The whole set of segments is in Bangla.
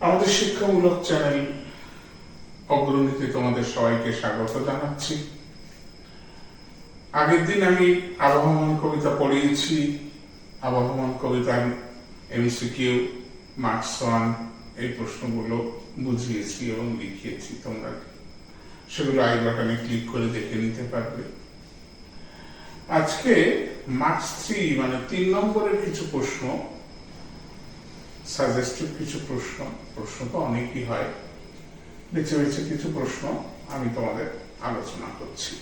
আমাদের শিক্ষামূলক চ্যানেল অগ্রণীতে তোমাদের সবাইকে স্বাগত জানাচ্ছি। আগের দিন আমি আবহমান কবিতা পড়িয়েছি। আবহমান কবিতার এমসিকিউ মার্কস 1 এই প্রশ্নগুলো বুঝিয়েছি এবং লিখিয়েছি। তোমরা সেগুলো আই বাটনে ক্লিক করে দেখে নিতে পারবে। আজকে মার্কস 3 মানে 3 নম্বরের কিছু প্রশ্ন, সাজেস্টিভ কিছু প্রশ্ন তো অনেকই হয়, বেছে বেছে কিছু প্রশ্ন আমি তোমাদের আলোচনা করছি।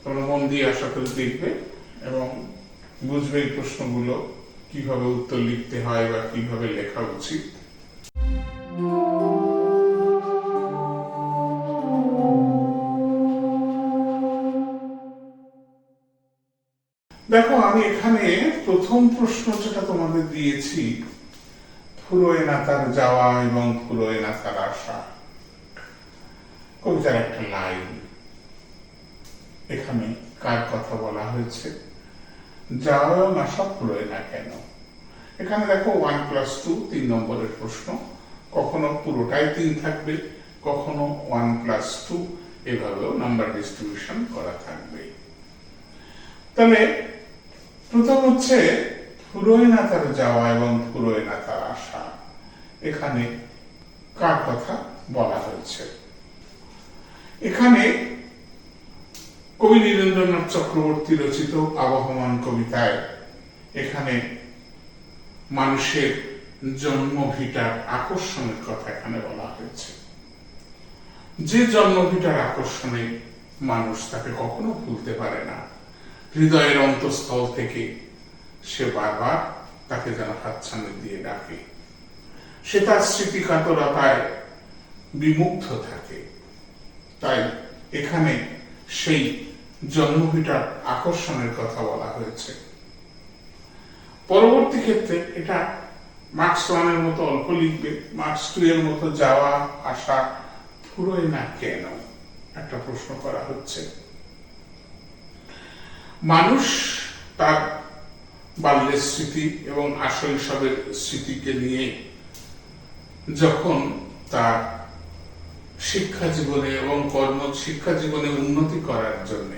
তোমরা মন দিয়ে আশা করে দেখবে এবং বুঝবে এই প্রশ্নগুলো কিভাবে উত্তর লিখতে হয় বা কিভাবে লেখা উচিত। দেখো, আমি এখানে প্রথম প্রশ্ন যেটা তোমাদের দিয়েছি, ফুরোয় না তার যাওয়া এবং ফুরোয় না তার আসা, কবিতার একটা লাইন। এখানে কার কথা বলা হয়েছে? যাওয়া এবং আসা ফুরোয় না কেন? এখানে দেখো 1+2 3 নম্বরের প্রশ্ন। কখনো পুরোটাই 3 থাকবে, কখনো 1+2 এভাবেও নাম্বার ডিস্ট্রিবিউশন করা থাকবে। তাহলে প্রথম হচ্ছে ফুরোয় না তার যাওয়া এবং ফুরোয় না তার আসা। এখানে কার কথা বলা হয়েছে? এখানে কবি নীরেন্দ্রনাথ চক্রবর্তী রচিত আবহমান কবিতায় এখানে মানুষের জন্মভিটার আকর্ষণের কথা এখানে বলা হয়েছে। যে জন্মভিটার আকর্ষণে মানুষ তাকে কখনো ভুলতে পারে না, হৃদয়ের অন্তঃস্থল থেকে সে বারবার তাকে যেন হাতছানি দিয়ে ডাকে, সে তার স্মৃতিকাতরতায় বিমুগ্ধ থাকে। তাই এখানে সেই জন্মভিটার আকর্ষণের কথা বলা হয়েছে। পরবর্তী ক্ষেত্রে এটা মার্কস 1 এর মতো অল্প লিখবে, মার্কস 2 এর মতো যাওয়া আসা ফুরোয় না কেন একটা প্রশ্ন করা হচ্ছে। মানুষ তার বাল্যের স্মৃতি এবং শৈশবের স্মৃতিকে নিয়ে যখন তার শিক্ষা জীবনে এবং শিক্ষা জীবনে উন্নতি করার জন্য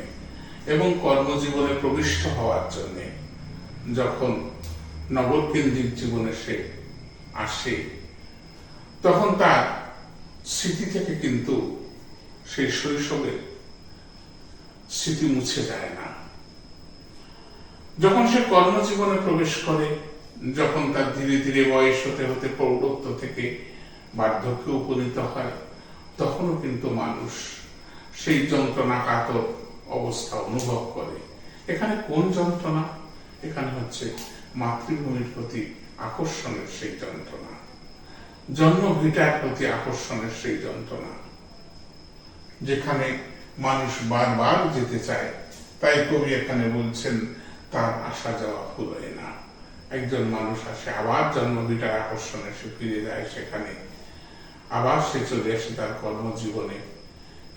এবং কর্মজীবনে প্রবিষ্ট হওয়ার জন্য যখন নগরকেন্দ্রিক জীবনে সে আসে, তখন তার স্মৃতি থেকে কিন্তু সেই শৈশবের স্মৃতি মুছে যায় না। যখন সে কর্মজীবনে প্রবেশ করে, যখন তার ধীরে ধীরে বয়স হতে হতে প্রৌঢ়ত্ব থেকে বার্ধক্যে উপনীত হয়, তখনও কিন্তু মানুষ সেই যন্ত্রণাকাতর অবস্থা অনুভব করে। এখানে কোন যন্ত্রণা? এখানে হচ্ছে মাতৃভূমির প্রতি আকর্ষণের সেই যন্ত্রণা, জন্মভিটার প্রতি আকর্ষণের সেই যন্ত্রণা, যেখানে মানুষ বারবার যেতে চায়। তাই কবি এখানে বলছেন তার আসা যাওয়া ফুরোয় না। একজন মানুষ আসে, আবার জন্মভিটার আকর্ষণে সে ফিরে যায়, সেখানে আবার সে চলে আসে তার কর্মজীবনে,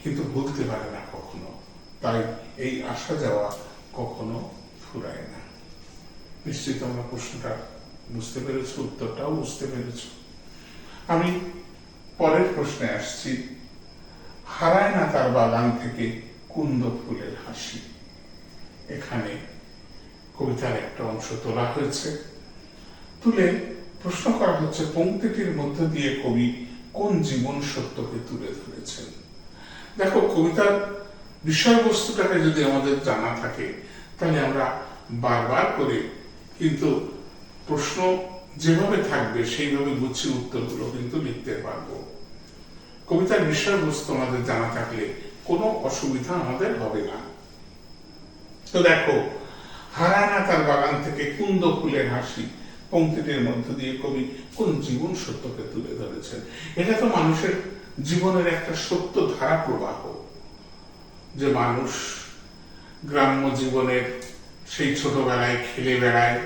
কিন্তু ভুলতে পারে না কখনো। তাই এই আসা যাওয়া কখনো ফুরায় না। নিশ্চয়ই তোমরা প্রশ্নটা বুঝতে পেরেছ, উত্তরটাও বুঝতে পেরেছ। আমি পরের প্রশ্নে আসছি। হারায় না তার বাগান থেকে কুন্দ ফুলের হাসি। এখানে কবিতার একটা অংশ তোলা হয়েছে, তুলে প্রশ্ন করা হচ্ছে পংক্তিটির মধ্য দিয়ে কবি কোন জীবন সত্যকে তুলে ধরেছেন। দেখো, কবিতার বিষয়বস্তুটাকে যদি আমাদের জানা থাকে, তাহলে আমরা বারবার করে কিন্তু প্রশ্ন যেভাবে থাকবে সেইভাবে গুছিয়ে উত্তরগুলো কিন্তু লিখতে পারবো। কবিতার বিষয়বস্তু আমাদের জানা থাকলে কোনো অসুবিধা আমাদের হবে না। তো দেখো, হারায় না তার বাগান থেকে কুন্দ ফুলের হাসি পংক্তিটির মধ্য দিয়ে কবি কোন জীবন সত্যকে তুলে ধরেছেন। এটা তো মানুষের জীবনের একটা সত্য ধারা প্রবাহ, যে মানুষ গ্রাম্য জীবনের সেই ছোটবেলায় খেলে বেড়ায়,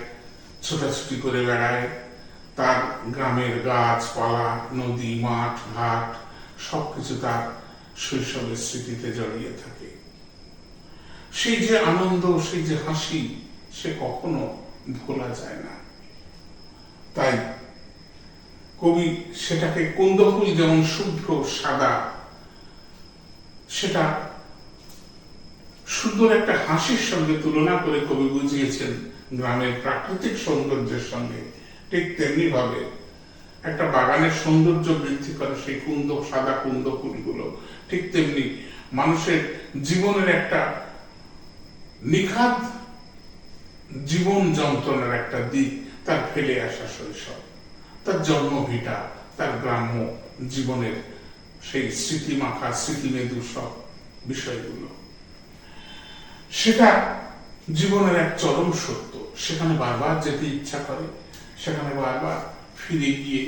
ছোটাছুটি করে বেড়ায়, তার গ্রামের গাছপালা, নদী, মাঠ, ঘাট সবকিছু তার শৈশবের স্মৃতিতে জড়িয়ে থাকে। সেই যে আনন্দ, সেই যে হাসি, সে কখনো ভোলা যায় না। তাই কবি সেটাকে কুন্দফুল যেমন শুভ্র সাদা, সেটা সুন্দর একটা হাসির সঙ্গে তুলনা করে কবি বুঝিয়েছেন গ্রামের প্রাকৃতিক সৌন্দর্যের সঙ্গে। ঠিক তেমনি ভাবে একটা বাগানের সৌন্দর্য বৃদ্ধি করে সেই সাদা কুন্দ ফুলগুলো, ঠিক তেমনি মানুষের জীবনের একটা নিখাদ জীবন যন্ত্রণার একটা দিক, তার ফেলে আসা শৈশব, তার জন্মভিটা, তার গ্রাম্য জীবনের সেই স্মৃতিমাখা স্মৃতিমেদু সব বিষয়গুলো, সেটা জীবনের এক চরম সত্য। সেখানে বারবার যেতে ইচ্ছা করে, সেখানে বারবার ফিরে গিয়ে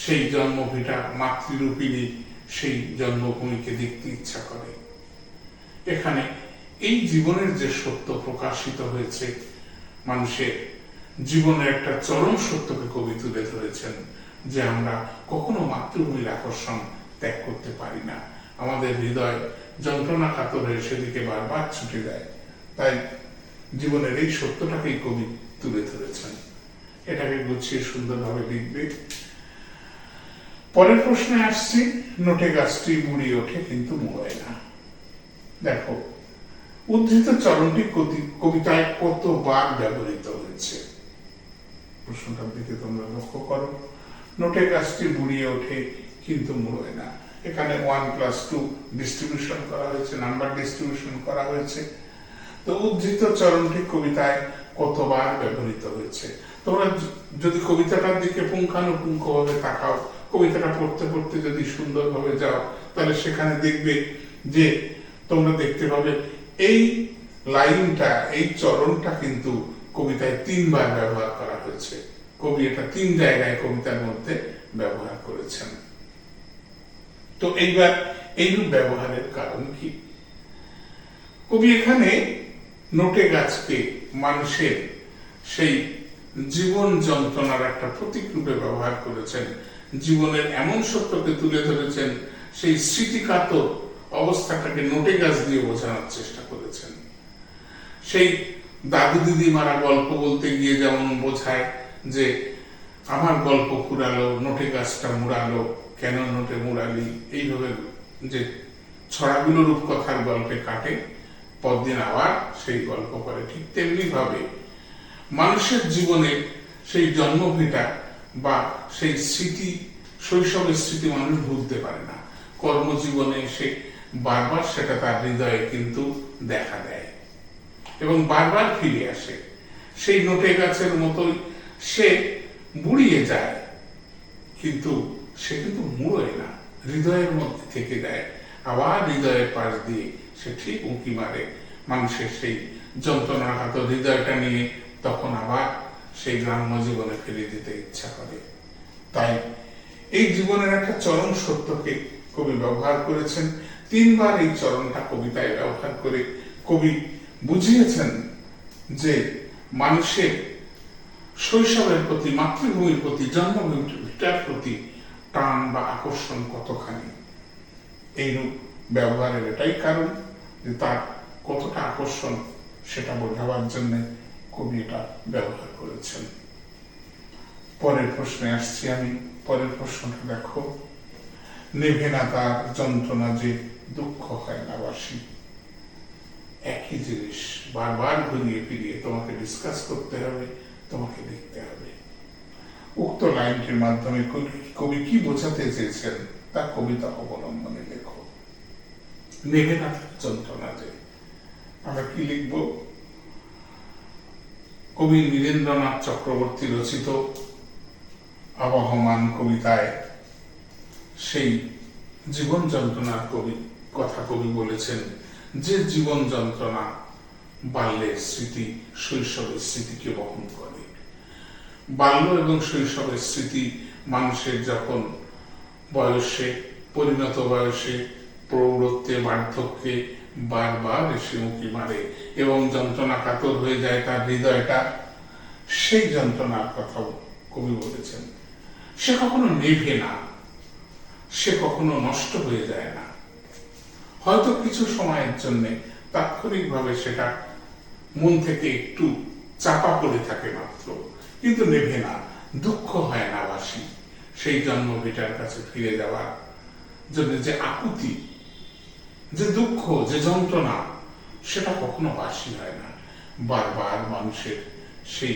সেই জন্মভিটা মাতৃরূপিণী সেই জন্মভূমিকে দেখতে ইচ্ছা করে। এখানে এই জীবনের যে সত্য প্রকাশিত হয়েছে, মানুষের জীবনের একটা চরম সত্যকে কবি তুলে ধরেছেন, যে আমরা কখনো মাতৃভূমির আকর্ষণ ত্যাগ করতে পারি না। আমাদের হৃদয় যন্ত্রণা কাতর হয়ে সেদিকে বারবার ছুটে যায়। তাই জীবনের এই সত্যটাকেই কবি তুলে ধরেছেন। এটাকে গুছিয়ে সুন্দরভাবে লিখবে। পরের প্রশ্নে আসছি, নোটে গাছটি মুড়ি ওঠে কিন্তু মোড়ায় না। দেখো, উদ্ধৃত চরণটি কবিতায় কতবার ব্যবহৃত হয়েছে? প্রশ্নটার দিকে তোমরা লক্ষ্য করো। নোটে গাছটি মুড়িয়ে ওঠে কিন্তু মুড়োয় না, এখানে 1+2 ডিস্ট্রিবিউশন করা হয়েছে, নাম্বার ডিস্ট্রিবিউশন করা হয়েছে। তো উদ্ধৃত চরণটি কবিতায় কতবার ব্যবহৃত হয়েছে? তোমরা যদি কবিতাটার দিকে পুঙ্খানুপুঙ্খভাবে তাকাও, কবিতাটা পড়তে পড়তে যদি সুন্দরভাবে যাও, তাহলে সেখানে দেখবে যে তোমরা দেখতে পাবে এই লাইনটা, এই চরণটা কিন্তু কবিতায় 3 বার ব্যবহার করা হয়েছে। কবি এটা 3 জায়গায় কবিতার মধ্যে ব্যবহার করেছেন। তো এইবার এইরূপ ব্যবহারের কারণ কি? কবি এখানে নোটে গাছকে মানুষের সেই জীবন যন্ত্রণার একটা প্রতীক রূপে ব্যবহার করেছেন। জীবনের এমন সত্যকে তুলে ধরেছেন, সেই স্মৃতিকাতর অবস্থাটাকে নোটে গাছ দিয়ে বোঝানোর চেষ্টা করেছেন। সেই দাদু দিদিমারা গল্প বলতে গিয়ে যেমন বোঝায় যে আমার গল্প ফুরালো, নোটে গাছটা মুড়ালো, কেন নোটে মুড়ালি, এইভাবে যে ছড়াগুলো রূপকথার গল্পে কাটে, পরদিন আবার সেই গল্প করে। ঠিক তেমনি ভাবে মানুষের জীবনে সেই জন্মভিটা বা সেই স্মৃতি, শৈশবের স্মৃতি মানুষ ভুলতে পারে না। কর্মজীবনে এসে বারবার সেটা তার হৃদয়ে কিন্তু দেখা দেয় এবং বারবার ফিরে আসে। সেই নোটে গাছের মতোই সে বুড়িয়ে যায়, কিন্তু সে কিন্তু মুড়োয় না, হৃদয়ের মধ্যে থেকে যায়। আবার হৃদয়ের পাশ দিয়ে সে ঠিক উঁকি মারে মানুষের সেই যন্ত্রণাঘাত হৃদয়টা নিয়ে, তখন আবার সেই গ্রাম্য জীবনে ফিরে যেতে ইচ্ছা করে। তাই এই জীবনের একটা চরম সত্যকে কবি ব্যবহার করেছেন। 3 বার এই চরণটা কবিতায় ব্যবহার করে কবি বুঝিয়েছেন যে মানুষের শৈশবের প্রতি, মাতৃভূমির প্রতি, জন্মভূমিটার প্রতি টান বা আকর্ষণ কতখানি। এইরূপ ব্যবহারের এটাই কারণ যে তার কতটা আকর্ষণ সেটা বোঝাবার জন্য কবি এটা ব্যবহার করেছেন। পরের প্রশ্নে আসছি আমি। পরের প্রশ্নটা দেখো, নেভে না তার যন্ত্রণা যে দুঃখ হয় না বাসি। একই জিনিস বারবার ঘুরিয়ে ফিরিয়ে তোমাকে ডিসকাস করতে হবে, তোমাকে লিখতে হবে। উক্ত লাইনটির মাধ্যমে কবি কি বোঝাতে চেয়েছেন তা কবিতা অবলম্বনে লেখো। নেভে না তার যন্ত্রণা যে, আমরা কি লিখব? কবি নীরেন্দ্রনাথ চক্রবর্তী রচিত আবহমান কবিতায় সেই জীবন যন্ত্রণার কথা কবি বলেছেন, যে জীবন যন্ত্রণা বাল্যের স্মৃতি, শৈশবের স্মৃতিকে বহন করে। বাল্য এবং শৈশবের স্মৃতি মানুষের যখন বয়সে, পরিণত বয়সে, প্রৌঢ়ত্বে, বার্ধক্যে বারবার এসে উঁকি মারে এবং যন্ত্রণা কাতর হয়ে যায় তার হৃদয়টা, সেই যন্ত্রণার কথা কবি বলেছেন। সে কখনো নেভে না, সে কখনো নষ্ট হয়ে যায় না। হয়তো কিছু সময়ের জন্য তাৎক্ষণিকভাবে সেটা মন থেকে একটু চাপা পড়ে থাকে মাত্র, কিন্তু নেভে না, দুঃখ হয় না বাসি, সেই জন্মভিটার কাছে ফিরে যাওয়ার জন্য যে আকুতি, যে দুঃখ, যে যন্ত্রণা, সেটা কখনো বাসি হয় না। বারবার মানুষের সেই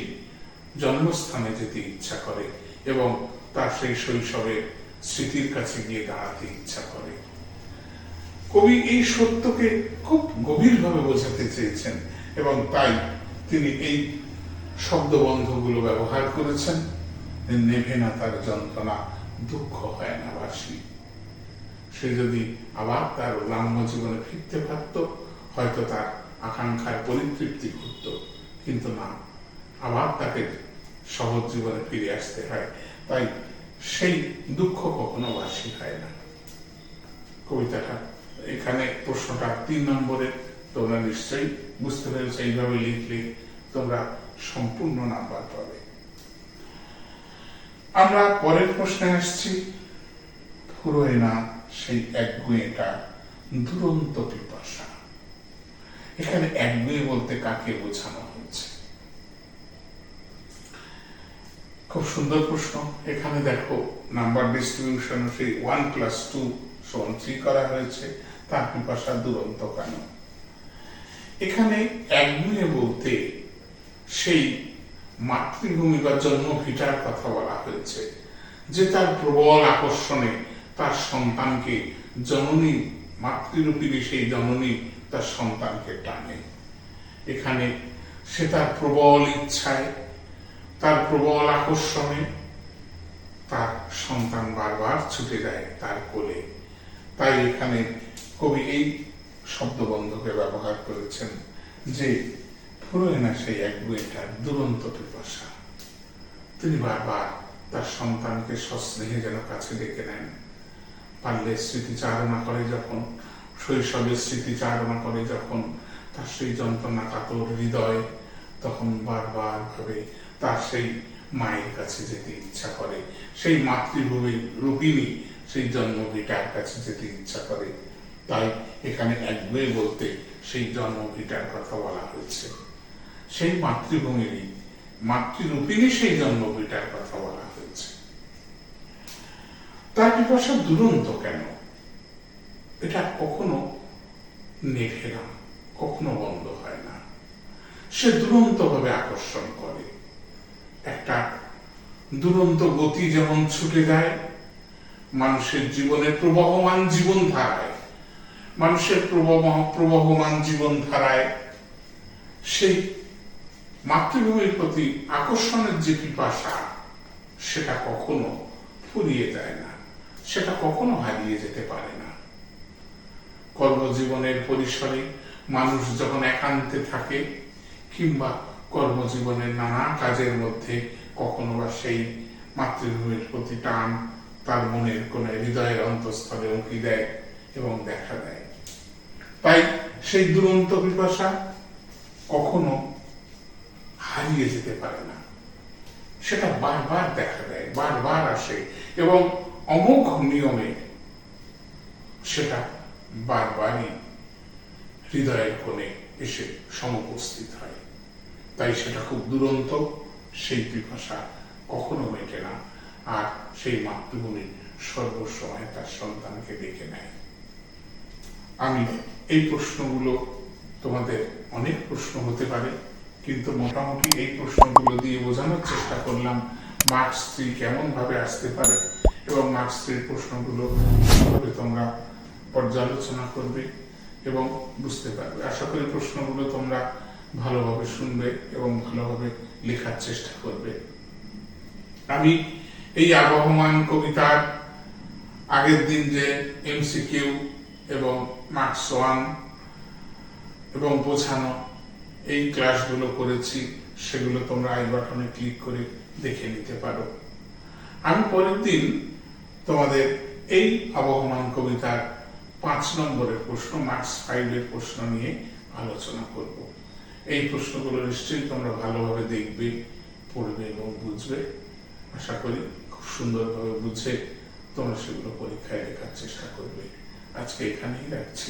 জন্মস্থানে যেতে ইচ্ছা করে এবং তার সেই শৈশবের স্মৃতির কাছে গিয়ে দাঁড়াতে ইচ্ছা করে। কবি এই সত্যকে খুব গভীরভাবে বোঝাতে চেয়েছেন এবং তাই তিনি এই শব্দবন্ধগুলো ব্যবহার করেছেন। নেভে না তার যন্ত্রণা, দুঃখ হয় না বাসি। সে যদি আবার তার গ্রাম্য জীবনে ফিরতে পারত, হয়তো তার আকাঙ্ক্ষার পরিতৃপ্তি ঘটত, কিন্তু না, আবার তাকে সহজ জীবনে ফিরে আসতে হয়। তাই সেই দুঃখ কখনো বাসি হয় না। কবিতাটা এখানে প্রশ্নটা 3 নম্বরের, তোমরা নিশ্চয়ই বুঝতে পেরেছ। এইভাবে লিখলে তোমরা সম্পূর্ণ নাম্বার পাবে। আমরা পরের প্রশ্নে আসছি। ফুরোয় না সেই একগুঁয়েটা, দুরন্ত পিপাসা। এখানে একগুঁয়ে বলতে কাকে বোঝানো হয়েছে? খুব সুন্দর প্রশ্ন। এখানে দেখো নাম্বার ডিস্ট্রিবিউশন সেই 1 + 2 = 3 করা হয়েছে। তার পিপাসা দুরন্ত কেন? এখানে একগুঁয়ে বলতে সেই মাতৃভূমি বা জন্মভিটার কথা বলা হয়েছে, যে তার প্রবল আকর্ষণে তার সন্তানকে, জননী মাতৃরূপিণী সেই জননী তার সন্তানকে টানে। এখানে সে তার প্রবল ইচ্ছায়, তার প্রবল আকর্ষণে তার সন্তান বারবার ছুটে যায় তার কোলে। তাই এখানে কবি এই শব্দবন্ধকে ব্যবহার করেছেন যে ফুরোয় না সেই একগুঁয়েটা, দুরন্ত পিপাসা। তিনি বারবার তার সন্তানকে সস্নেহে যেন কাছে ডেকে নেন। পারলে স্মৃতিচারণা করে যখন, শৈশবের স্মৃতিচারণা করে যখন, তার সেই যন্ত্রণা কাতর হৃদয় তখন বারবার ভাবে তার সেই মায়ের কাছে যেতে ইচ্ছা করে, সেই মাতৃভূমির রূপিণী সেই জন্মভিটার কাছে যেতে ইচ্ছা করে। তাই এখানে একগুঁয়ে বলতে সেই জন্মভিটার কথা বলা হয়েছে, সেই মাতৃভূমিরই মাতৃরূপিণী সেই জন্মভিটার কথা বলা হয়েছে। তার পিপাসা দুরন্ত কেন? এটা কখনো নেভে না, কখনো বন্ধ হয় না। সে দুরন্ত ভাবে আকর্ষণ করে। একটা দুরন্ত গতি যেমন ছুটে যায় মানুষের জীবনে, প্রবহমান জীবন ধারায়, মানুষের প্রবহমান জীবন ধারায় সেই মাতৃভূমির প্রতি আকর্ষণের যে পিপাসা, সেটা কখনো ফুরিয়ে যায় না, সেটা কখনো হারিয়ে যেতে পারে না। কর্মজীবনের পরিসরে মানুষ যখন একান্তে থাকে কিংবা কর্মজীবনের নানা কাজের মধ্যে কখনো বা সেই মাতৃভূমির প্রতি টান তার মনের কোণে, হৃদয়ের অন্তঃস্থলে উঁকি দেয় এবং দেখা দেয়। তাই সেই দুরন্ত পিপাসা কখনো হারিয়ে যেতে পারে না, সেটা বারবার দেখা দেয়, বারবার আসে এবং অমোঘ নিয়মে সেটা বারবারই হৃদয়ের কোণে এসে সমুপস্থিত হয়। তাই সেটা খুব দুরন্ত, সেই পিপাসা কখনো মেটে না, আর সেই মাতৃভূমি সর্বসময় তার সন্তানকে ডেকে নেয়। আমি এই প্রশ্নগুলো, তোমাদের অনেক প্রশ্ন হতে পারে, কিন্তু মোটামুটি এই প্রশ্নগুলো দিয়ে বোঝানোর চেষ্টা করলাম মার্কস 3 কেমন ভাবে আসতে পারে এবং মার্কস 3 প্রশ্নগুলো কিভাবে তোমরা পর্যালোচনা করবে এবং বুঝতে পারবে। আশা করি প্রশ্নগুলো তোমরা ভালোভাবে শুনবে এবং ভালোভাবে লেখার চেষ্টা করবে। আমি এই আবহমান কবিতার আগের দিন যে এমসিকিউ এবং মার্কস 1 এবং বোঝানো এই ক্লাসগুলো করেছি, সেগুলো তোমরা আই বাটনে ক্লিক করে দেখে নিতে পারো। আমি পরের দিন তোমাদের এই আবহমান কবিতার 5 নম্বরের প্রশ্ন, মার্কস 5 এর প্রশ্ন নিয়ে আলোচনা করব। এই প্রশ্নগুলো নিশ্চয়ই তোমরা ভালোভাবে দেখবে, পড়বে এবং বুঝবে। আশা করি খুব সুন্দরভাবে বুঝে তোমরা সেগুলো পরীক্ষায় লেখার চেষ্টা করবে। আজকে এখানেই রাখছি।